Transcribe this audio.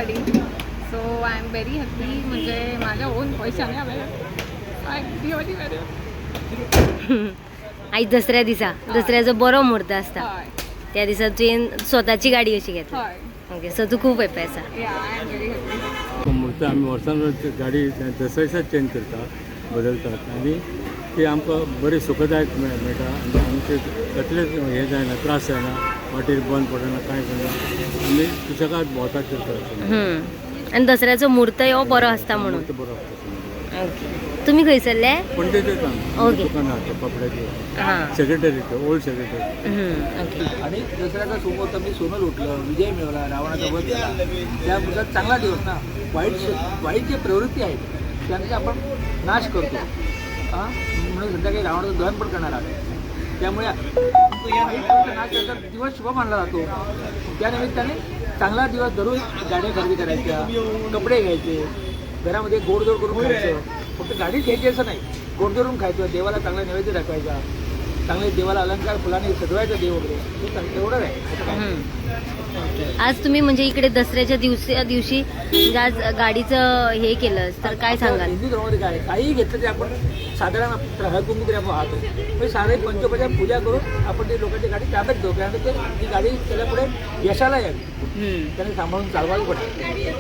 गाडी. So I am very happy. म्हणजे माझ्या ओन पैशाने हांवें व्हेरी व्हेरी आई दसऱ्या दिसा दसऱ्याचो बरो मुहूर्त आसता हय त्या दिसा तुवें स्वताची गाडी अशी घेतली. हय ओके सो तू खूप हॅपी आसा. या आय एम व्हेरी हॅपी. मुहूर्त आमी वर्सान वर्स गाडी दसऱ्या चेंज करतात बदलतात आनी ती आमकां बरी सुखदायक मेळटा आनी आमचे कसलेच हे जायना त्रास जायना वाटेर बंद पडना कांय करना आमी सुशेगाद भोंवतात करतात. आनी दसऱ्याचो मुहूर्त हो बरो आसता म्हणून. तो बरो आसता. ओके तुमी खंयसरले? पणजेचे ओके. दुकान आसा कपड्याचे हां सेक्रेटरी ओल्ड सेक्रेटरी. ओके आणि दसऱ्याचा समोर मी सोनं लुटलं, विजय मिळवला, रावणाचा वध केला. त्याबद्दल चांगला दिवस ना. वाईट जे प्रवृत्ती आहेत त्यांचा आपण नाश करतो म्हणून संध्याकाळी रावणाचं दहन पण करणार आहोत. त्यामुळे नाश करता दिवस शुभ मानला जातो. त्यानिमित्ताने चांगला दिवस धरून गाड्या खरेदी करायच्या, कपडे घ्यायचे, घरामध्ये गोडधोड करून खायचं. फक्त गाडी घ्यायची असं नाही, गोडधोड खायचं, देवाला चांगला नैवेद्य दाखवायचा, चांगले देवाला अलंकार फुलाने सजवायचा देव वगैरे तेवढंच आहे. आज तुम्ही म्हणजे इकडे दसऱ्याच्या दिवशी म्हणजे आज गाडीचं हे केलं तर काय सांगाल? हिंदू धर्मामध्ये काय काही घेतलं तरी आपण साधारण हळद कुंकू तरी आपण वाहतो. म्हणजे सारे पंचोपचार पूजा करून आपण ते लोकांची गाडी ताब्यात घेऊ. कारण ती गाडी त्याला पुढे यशाला यावी, त्याने सांभाळून चालवावी पडते.